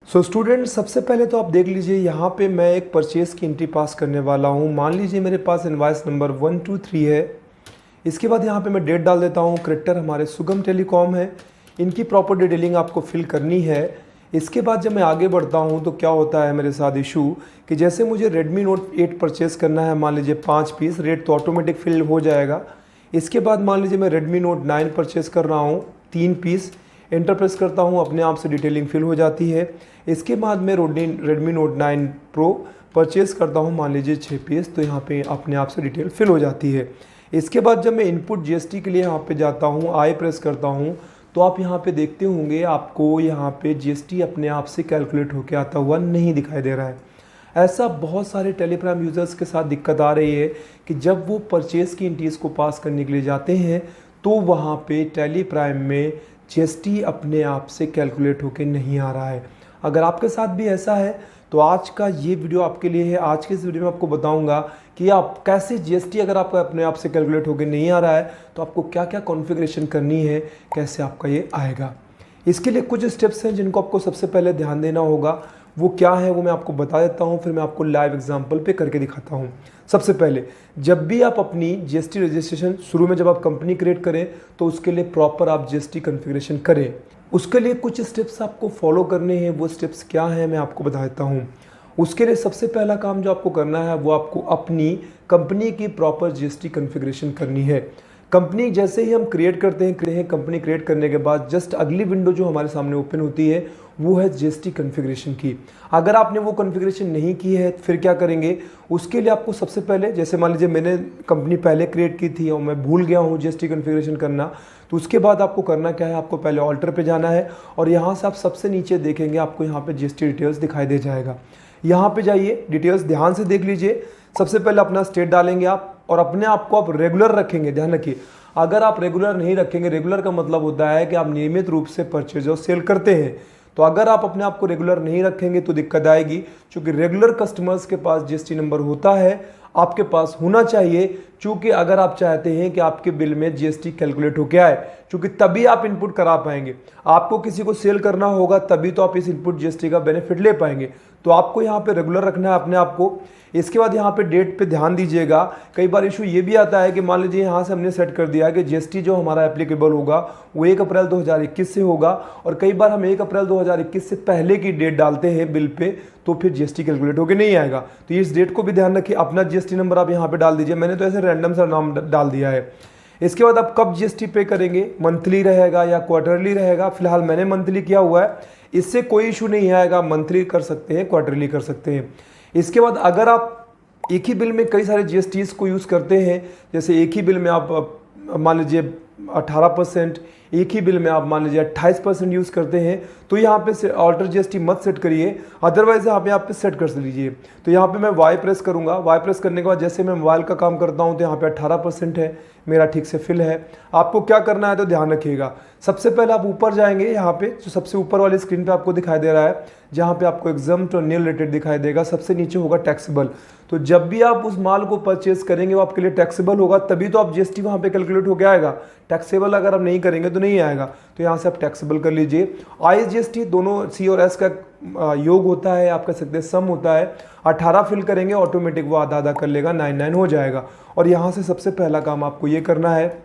Student, सबसे पहले तो आप देख लीजिए यहाँ पे मैं एक परचेज़ की एंट्री पास करने वाला हूँ। मान लीजिए मेरे पास इनवॉइस नंबर 123 है। इसके बाद यहाँ पे मैं डेट डाल देता हूँ। करेक्टर हमारे सुगम टेलीकॉम है। इनकी प्रॉपर डिटेलिंग आपको फिल करनी है। इसके बाद जब मैं आगे बढ़ता हूँ तो क्या होता है मेरे साथ इशू कि जैसे मुझे Redmi Note 8 परचेज़ करना है, मान लीजिए 5 पीस, रेट तो ऑटोमेटिक फिल हो जाएगा। इसके बाद मान लीजिए मैं Redmi Note 9 परचेज़ कर रहा हूँ 3 पीस, एंटर प्रेस करता हूँ, अपने आप से डिटेलिंग फिल हो जाती है। इसके बाद मैं Redmi Note 9 Pro परचेज़ करता हूँ, मान लीजिए 6 पीस, तो यहाँ पे अपने आप से डिटेल फिल हो जाती है। इसके बाद जब मैं इनपुट जीएसटी के लिए यहाँ पे जाता हूँ, आई प्रेस करता हूँ, तो आप यहाँ पे देखते होंगे आपको यहाँ पे जीएसटी अपने आप से कैलकुलेट होकर आता हुआ नहीं दिखाई दे रहा है। ऐसा बहुत सारे टेलीप्राइम यूज़र्स के साथ दिक्कत आ रही है कि जब वो परचेज़ की एंट्रीज़ को पास करने के लिए जाते हैं तो वहाँ पे टेलीप्राइम में जीएसटी अपने आप से कैलकुलेट होकर नहीं आ रहा है। अगर आपके साथ भी ऐसा है तो आज का ये वीडियो आपके लिए है। आज के इस वीडियो में आपको बताऊंगा कि आप कैसे जीएसटी अगर आपका अपने आप से कैलकुलेट होकर नहीं आ रहा है तो आपको क्या क्या कॉन्फ़िगरेशन करनी है, कैसे आपका ये आएगा। इसके लिए कुछ स्टेप्स हैं जिनको आपको सबसे पहले ध्यान देना होगा। वो क्या है वो मैं आपको बता देता हूँ, फिर मैं आपको लाइव एग्जांपल पे करके दिखाता हूँ। सबसे पहले जब भी आप अपनी जीएसटी रजिस्ट्रेशन शुरू में जब आप कंपनी क्रिएट करें तो उसके लिए प्रॉपर आप जीएसटी कॉन्फ़िगरेशन करें। उसके लिए कुछ स्टेप्स आपको फॉलो करने हैं। वो स्टेप्स क्या हैं मैं आपको बता देता हूँ। उसके लिए सबसे पहला काम जो आपको करना है वो आपको अपनी कंपनी की प्रॉपर जीएसटी कॉन्फ़िगरेशन करनी है। कंपनी जैसे ही हम क्रिएट करते हैं, कंपनी क्रिएट करने के बाद जस्ट अगली विंडो जो हमारे सामने ओपन होती है वो है जीएसटी कॉन्फ़िगरेशन की। अगर आपने वो कॉन्फ़िगरेशन नहीं की है फिर क्या करेंगे, उसके लिए आपको सबसे पहले, जैसे मान लीजिए मैंने कंपनी पहले क्रिएट की थी और मैं भूल गया हूँ जीएसटी कॉन्फ़िगरेशन करना, तो उसके बाद आपको करना क्या है, आपको पहले ऑल्टर पे जाना है और यहाँ से आप सबसे नीचे देखेंगे आपको यहाँ पे जीएसटी डिटेल्स दिखाई दे जाएगा। यहाँ पे जाइए, डिटेल्स ध्यान से देख लीजिए। सबसे पहले अपना स्टेट डालेंगे आप और अपने आप को आप रेगुलर रखेंगे। ध्यान रखिए, अगर आप रेगुलर नहीं रखेंगे, रेगुलर का मतलब होता है कि आप नियमित रूप से परचेज और सेल करते हैं, तो अगर आप अपने आप को रेगुलर नहीं रखेंगे तो दिक्कत आएगी। क्योंकि रेगुलर कस्टमर्स के पास जीएसटी नंबर होता है, आपके पास होना चाहिए, क्योंकि अगर आप चाहते हैं कि आपके बिल में जीएसटी कैलकुलेट होकर आए, क्योंकि तभी आप इनपुट करा पाएंगे। आपको किसी को सेल करना होगा तभी तो आप इस इनपुट जीएसटी का बेनिफिट ले पाएंगे। तो आपको यहाँ पे रेगुलर रखना है अपने आप को। इसके बाद यहाँ पे डेट पे ध्यान दीजिएगा। कई बार इशू ये भी आता है कि मान लीजिए यहाँ से हमने सेट कर दिया कि जीएसटी जो हमारा एप्लीकेबल होगा वो 1 अप्रैल 2021 से होगा, और कई बार हम 1 अप्रैल 2021 से पहले की डेट डालते हैं बिल पे, तो फिर जीएसटी कैलकुलेट होकर नहीं आएगा। तो इस डेट को भी ध्यान रखिए। अपना जीएसटी नंबर आप यहाँ पे डाल दीजिए। मैंने तो ऐसे रैंडम सा नाम डाल दिया है। इसके बाद आप कब जीएसटी पे करेंगे, मंथली रहेगा या क्वार्टरली रहेगा। फिलहाल मैंने मंथली किया हुआ है, इससे कोई इशू नहीं आएगा। मंथली कर सकते हैं, क्वार्टरली कर सकते हैं। इसके बाद अगर आप एक ही बिल में कई सारे जीएसटीज को यूज़ करते हैं, जैसे एक ही बिल में आप मान लीजिए 18%, एक ही बिल में आप मान लीजिए 28% यूज़ करते हैं, तो यहाँ पे ऑल्टर जीएसटी मत सेट करिए, अदरवाइज यहाँ पे आप पे सेट कर लीजिए। तो यहाँ पे मैं वाई प्रेस करूँगा। वाई प्रेस करने के बाद जैसे मैं मोबाइल का काम करता हूँ तो यहाँ पे 18% है, मेरा ठीक से फिल है। आपको क्या करना है तो ध्यान रखिएगा। सबसे पहले आप ऊपर जाएंगे, यहाँ पे जो सबसे ऊपर वाली स्क्रीन पे आपको दिखाई दे रहा है, जहाँ पे आपको एग्जाम्प्ट और नील रेटेड दिखाई देगा, सबसे नीचे होगा टैक्सेबल। तो जब भी आप उस माल को परचेज करेंगे वो आपके लिए टैक्सेबल होगा, तभी तो आप जीएसटी वहाँ पे कैलकुलेट होकर आएगा। टैक्सेबल अगर आप नहीं करेंगे तो नहीं आएगा। तो यहाँ से आप टैक्सेबल कर लीजिए। आईजीएसटी दोनों सी और एस का योग होता है, आप कह सकते हैं सम होता है। 18 फिल करेंगे, ऑटोमेटिक वो आधा आधा कर लेगा, 99 हो जाएगा। और यहाँ से सबसे पहला काम आपको ये करना है।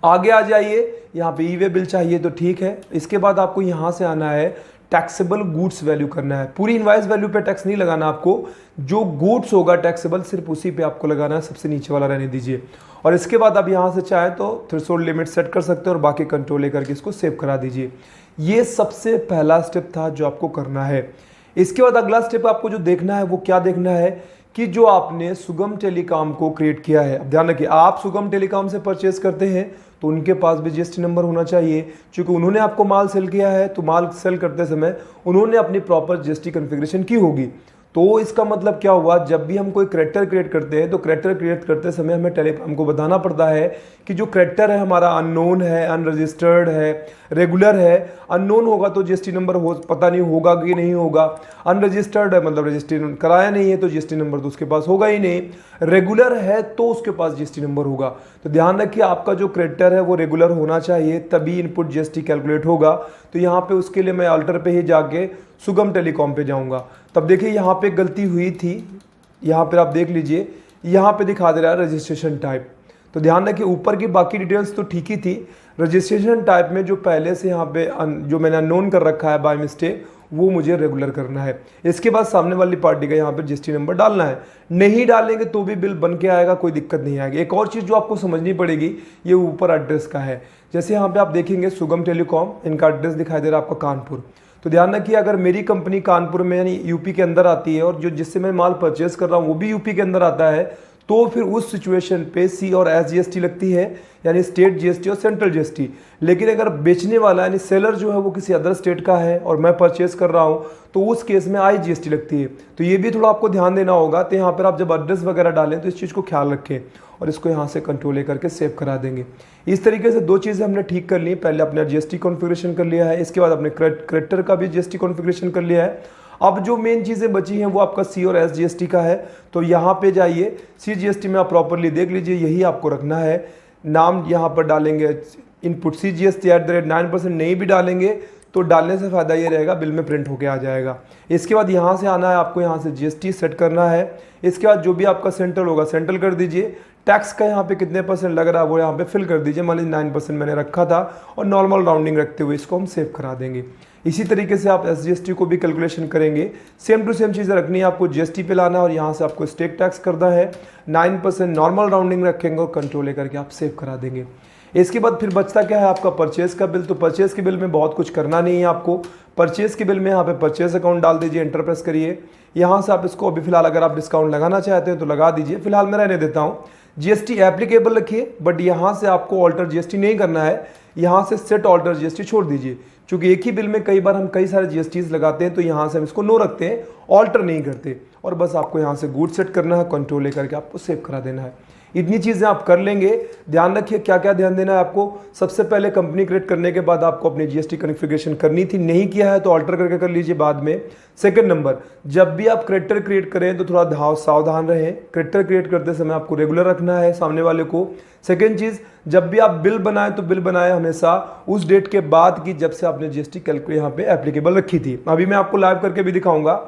आगे आ जाइए, यहाँ पे ई वे बिल चाहिए तो ठीक है। इसके बाद आपको यहाँ से आना है, टैक्सेबल गुड्स वैल्यू करना है। पूरी इनवाइस वैल्यू पे टैक्स नहीं लगाना आपको, जो गुड्स होगा टैक्सेबल सिर्फ उसी पे आपको लगाना है, सबसे नीचे वाला रहने दीजिए। और इसके बाद आप यहाँ से चाहे तो थ्रेशोल्ड लिमिट सेट कर सकते हैं और बाकी कंट्रोल लेकर के इसको सेव करा दीजिए। ये सबसे पहला स्टेप था जो आपको करना है। इसके बाद अगला स्टेप आपको जो देखना है वो क्या देखना है कि जो आपने सुगम टेलीकॉम को क्रिएट किया है। अब ध्यान रखिए, आप सुगम टेलीकॉम से परचेज करते हैं तो उनके पास भी जीएसटी नंबर होना चाहिए, क्योंकि उन्होंने आपको माल सेल किया है, तो माल सेल करते समय उन्होंने अपनी प्रॉपर जीएसटी कॉन्फ़िगरेशन की होगी। तो इसका मतलब क्या हुआ, जब भी हम कोई कैरेक्टर क्रिएट करते हैं तो कैरेक्टर क्रिएट करते समय हमें टेलीकॉम को बताना पड़ता है कि जो कैरेक्टर है हमारा अननोन है, अनरजिस्टर्ड है, रेगुलर है। अननोन होगा तो जीएसटी नंबर हो पता नहीं होगा कि नहीं होगा। अनरजिस्टर्ड है मतलब रजिस्ट्रेशन कराया नहीं है तो जीएसटी नंबर तो उसके पास होगा ही नहीं। रेगुलर है तो उसके पास जीएसटी नंबर होगा। तो ध्यान रखिए, आपका जो कैरेक्टर है वो रेगुलर होना चाहिए, तभी इनपुट जीएसटी कैलकुलेट होगा। तो यहाँ पे उसके लिए मैं अल्टर पे ही जाके सुगम टेलीकॉम पे जाऊंगा। तब देखिए यहाँ पे गलती हुई थी, यहाँ पर आप देख लीजिए, यहाँ पे दिखा दे रहा है रजिस्ट्रेशन टाइप। तो ध्यान रखिए ऊपर की बाकी डिटेल्स तो ठीक ही थी, रजिस्ट्रेशन टाइप में जो पहले से यहाँ पे जो मैंने अननोन कर रखा है बाय मिस्टेक, वो मुझे रेगुलर करना है। इसके बाद सामने वाली पार्टी का यहाँ पे जीएसटी नंबर डालना है। नहीं डालेंगे तो भी बिल बन के आएगा, कोई दिक्कत नहीं आएगी। एक और चीज़ जो आपको समझनी पड़ेगी, ये ऊपर एड्रेस का है। जैसे यहाँ पे आप देखेंगे सुगम टेलीकॉम, इनका एड्रेस दिखाई दे रहा है आपका कानपुर। तो ध्यान रखिए अगर मेरी कंपनी कानपुर में यानी यूपी के अंदर आती है और जो जिससे मैं माल परचेज कर रहा हूँ वो भी यूपी के अंदर आता है, तो फिर उस सिचुएशन पे सी और एस जीएसटी लगती है, यानी स्टेट जीएसटी और सेंट्रल जीएसटी। लेकिन अगर बेचने वाला यानी सेलर जो है वो किसी अदर स्टेट का है और मैं परचेस कर रहा हूँ, तो उस केस में आई जीएसटी लगती है। तो ये भी थोड़ा आपको ध्यान देना होगा। तो यहाँ पर आप जब एड्रेस वगैरह डालें तो इस चीज़ को ख्याल रखें और इसको यहाँ से कंट्रोल ले करके सेव करा देंगे। इस तरीके से दो चीज़ें हमने ठीक कर ली। पहले अपना जीएसटी कॉन्फ़िगरेशन कर लिया है, इसके बाद अपने क्रेडिटर का भी जीएसटी कॉन्फ़िगरेशन कर लिया है। अब जो मेन चीज़ें बची हैं वो आपका सी और एस जीएसटी का है। तो यहाँ पे जाइए, सी जीएसटी में आप प्रॉपरली देख लीजिए, यही आपको रखना है। नाम यहाँ पर डालेंगे इनपुट सी जीएसटी @9%, नहीं भी डालेंगे तो डालने से फ़ायदा ये रहेगा बिल में प्रिंट होके आ जाएगा। इसके बाद यहाँ से आना है, आपको यहाँ से जीएसटी सेट करना है। इसके बाद जो भी आपका सेंट्रल होगा सेंट्रल कर दीजिए। टैक्स का यहाँ पे कितने % लग रहा है वो यहाँ पे फिल कर दीजिए। मान लीजिए 9% मैंने रखा था और नॉर्मल राउंडिंग रखते हुए इसको हम सेव करा देंगे। इसी तरीके से आप एसजीएसटी को भी कैलकुलेशन करेंगे। सेम टू सेम चीज़ें रखनी है, आपको जीएसटी पे लाना है और यहाँ से आपको स्टेट टैक्स करना है। 9% नॉर्मल राउंडिंग रखेंगे और कंट्रोल लेकर के आप सेव करा देंगे। इसके बाद फिर बचता क्या है आपका परचेज का बिल। तो परचेज के बिल में बहुत कुछ करना नहीं है आपको। परचेज के बिल में यहाँ पे परचेज अकाउंट डाल दीजिए, एंटर प्रेस करिए। यहाँ से आप इसको अभी फिलहाल अगर आप डिस्काउंट लगाना चाहते हैं तो लगा दीजिए, फिलहाल मैं रहने देता हूँ। जीएसटी एप्लीकेबल रखिए, बट यहाँ से आपको ऑल्टर जीएसटी नहीं करना है, यहाँ से सेट ऑल्टर जीएसटी छोड़ दीजिए। क्योंकि एक ही बिल में कई बार हम कई सारे जीएसटीज लगाते हैं, तो यहाँ से हम इसको नो रखते हैं, ऑल्टर नहीं करते। और बस आपको यहाँ से गुड सेट करना है, कंट्रोल लेकर के आपको सेव करा देना है। इतनी चीज़ें आप कर लेंगे। ध्यान रखिए क्या क्या ध्यान देना है आपको। सबसे पहले कंपनी क्रिएट करने के बाद आपको अपनी जीएसटी कॉन्फ़िगरेशन करनी थी, नहीं किया है तो ऑल्टर करके कर लीजिए बाद में। सेकंड नंबर, जब भी आप क्रेडिटर क्रिएट करें तो थोड़ा सावधान रहें। क्रेडिटर क्रिएट करते समय आपको रेगुलर रखना है सामने वाले को। सेकंड चीज़, जब भी आप बिल बनाएं तो बिल बनाएं हमेशा उस डेट के बाद की जब से आपने जीएसटी कैलकुलेट यहाँ पे एप्लीकेबल रखी थी। अभी मैं आपको लाइव करके भी दिखाऊंगा।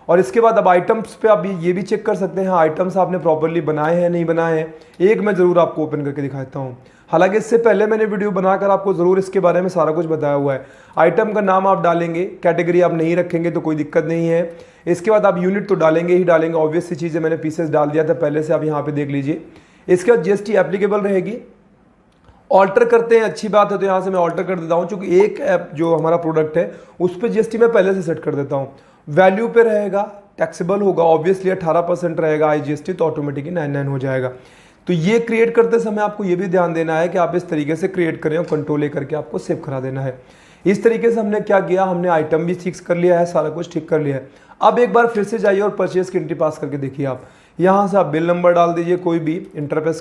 और इसके बाद अब आइटम्स पे आप ये भी चेक कर सकते हैं, आइटम्स आपने प्रॉपर्ली बनाए हैं नहीं बनाए हैं। एक मैं ज़रूर आपको ओपन करके दिखाता हूँ। हालांकि इससे पहले मैंने वीडियो बनाकर आपको ज़रूर इसके बारे में सारा कुछ बताया हुआ है। आइटम का नाम आप डालेंगे, कैटेगरी आप नहीं रखेंगे तो कोई दिक्कत नहीं है। इसके बाद आप यूनिट तो डालेंगे ही डालेंगे, ऑब्वियस सी चीज़ें, मैंने पीसेस डाल दिया था पहले से, आप यहाँ पर देख लीजिए। इसके बाद जीएसटी एप्लीकेबल रहेगी। ऑल्टर करते हैं, अच्छी बात है, तो यहाँ से मैं ऑल्टर कर देता हूँ। चूँकि एक ऐप जो हमारा प्रोडक्ट है उस पर जीएसटी मैं पहले से सेट कर देता हूँ। वैल्यू पे रहेगा, टैक्सेबल होगा, ऑब्वियसली 18% रहेगा आईजीएसटी, तो ऑटोमेटिकली 99 हो जाएगा। तो ये क्रिएट करते समय आपको ये भी ध्यान देना है कि आप इस तरीके से क्रिएट करें और कंट्रोल ले करके आपको सेव करा देना है। इस तरीके से हमने क्या किया, हमने आइटम भी ठीक कर लिया है, सारा कुछ ठीक कर लिया है। अब एक बार फिर से जाइए और परचेज की एंट्री पास करके देखिए। आप यहाँ से आप बिल नंबर डाल दीजिए, कोई भी इंटरप्रेस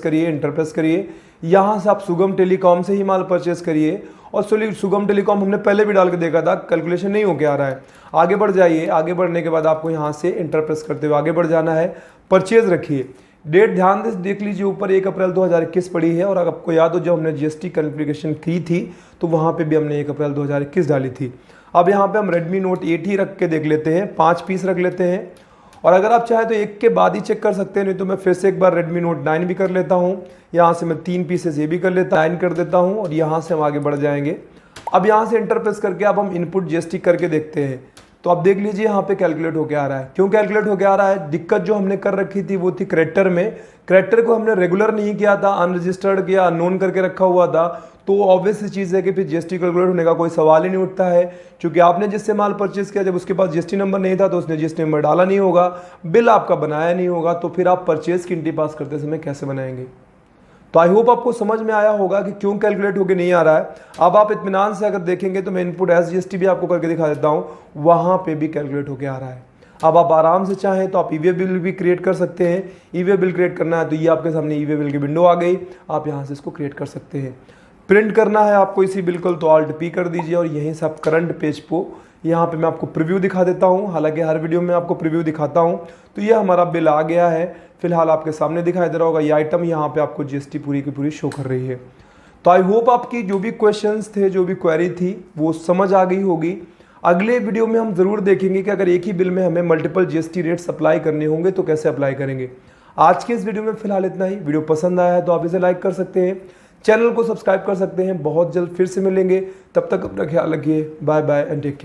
करिए। यहाँ से आप सुगम टेलीकॉम से ही माल परचेस करिए। और सुगम टेलीकॉम हमने पहले भी डाल के देखा था, कैलकुलेशन नहीं होके आ रहा है। आगे बढ़ जाइए, आगे बढ़ने के बाद आपको यहाँ से इंटरप्रेस करते हुए आगे बढ़ जाना है। परचेज रखिए, डेट ध्यान से देख लीजिए, ऊपर 1 अप्रैल 2021 पड़ी है। और अगर आपको याद हो जब हमने जीएसटी कॉन्फ़िगरेशन की थी तो वहाँ पे भी हमने 1 अप्रैल 2021 डाली थी। अब यहाँ पे हम Redmi Note 8 ही रख के देख लेते हैं, 5 पीस रख लेते हैं। और अगर आप चाहें तो एक के बाद ही चेक कर सकते हैं, नहीं तो मैं फिर से एक बार Redmi Note 9 भी कर लेता हूँ। यहाँ से मैं 3 पीसेस ये भी कर लेता हूँ, 9 कर देता हूँ और यहाँ से हम आगे बढ़ जाएंगे। अब यहाँ से इंटरप्रेस करके अब हम इनपुट जीएसटी करके देखते हैं। तो आप देख लीजिए यहाँ पे कैलकुलेट होके आ रहा है। क्यों कैलकुलेट होके आ रहा है? दिक्कत जो हमने कर रखी थी वो थी क्रेडिटर में। क्रेडिटर को हमने रेगुलर नहीं किया था, अनरजिस्टर्ड किया, अननोन करके रखा हुआ था। तो ऑब्वियस चीज़ है कि फिर जीएसटी कैलकुलेट होने का कोई सवाल ही नहीं उठता है। क्योंकि आपने जिससे माल परचेज किया जब उसके पास जीएसटी नंबर नहीं था तो उसने जीएसटी नंबर डाला नहीं होगा, बिल आपका बनाया नहीं होगा, तो फिर आप परचेज की एंट्री पास करते समय कैसे बनाएंगे? तो आई होप आपको समझ में आया होगा कि क्यों कैलकुलेट होके नहीं आ रहा है। अब आप इत्मीनान से अगर देखेंगे तो मैं इनपुट एसजीएसटी भी आपको करके दिखा देता हूँ, वहाँ पे भी कैलकुलेट होके आ रहा है। अब आप आराम से चाहें तो आप ईवे बिल भी क्रिएट कर सकते हैं। ईवे बिल क्रिएट करना है तो ये आपके सामने ईवे बिल की विंडो आ गई, आप यहाँ से इसको क्रिएट कर सकते हैं। प्रिंट करना है आपको इसी बिल्कुल तो Alt P कर दीजिए और यहीं से आप करंट पेज को यहाँ पे मैं आपको प्रीव्यू दिखा देता हूँ। हालांकि हर वीडियो में आपको प्रीव्यू दिखाता हूँ। तो ये हमारा बिल आ गया है, फिलहाल आपके सामने दिखाई दे रहा होगा। ये आइटम यहाँ पे आपको जीएसटी पूरी की पूरी शो कर रही है। तो आई होप आपकी जो भी क्वेश्चंस थे, जो भी क्वेरी थी वो समझ आ गई होगी। अगले वीडियो में हम ज़रूर देखेंगे कि अगर एक ही बिल में हमें मल्टीपल जीएसटी रेट्स अप्लाई करने होंगे तो कैसे अप्लाई करेंगे। आज के इस वीडियो में फिलहाल इतना ही। वीडियो पसंद आया है तो आप इसे लाइक कर सकते हैं, चैनल को सब्सक्राइब कर सकते हैं। बहुत जल्द फिर से मिलेंगे, तब तक अपना ख्याल रखिए। Bye bye and take care.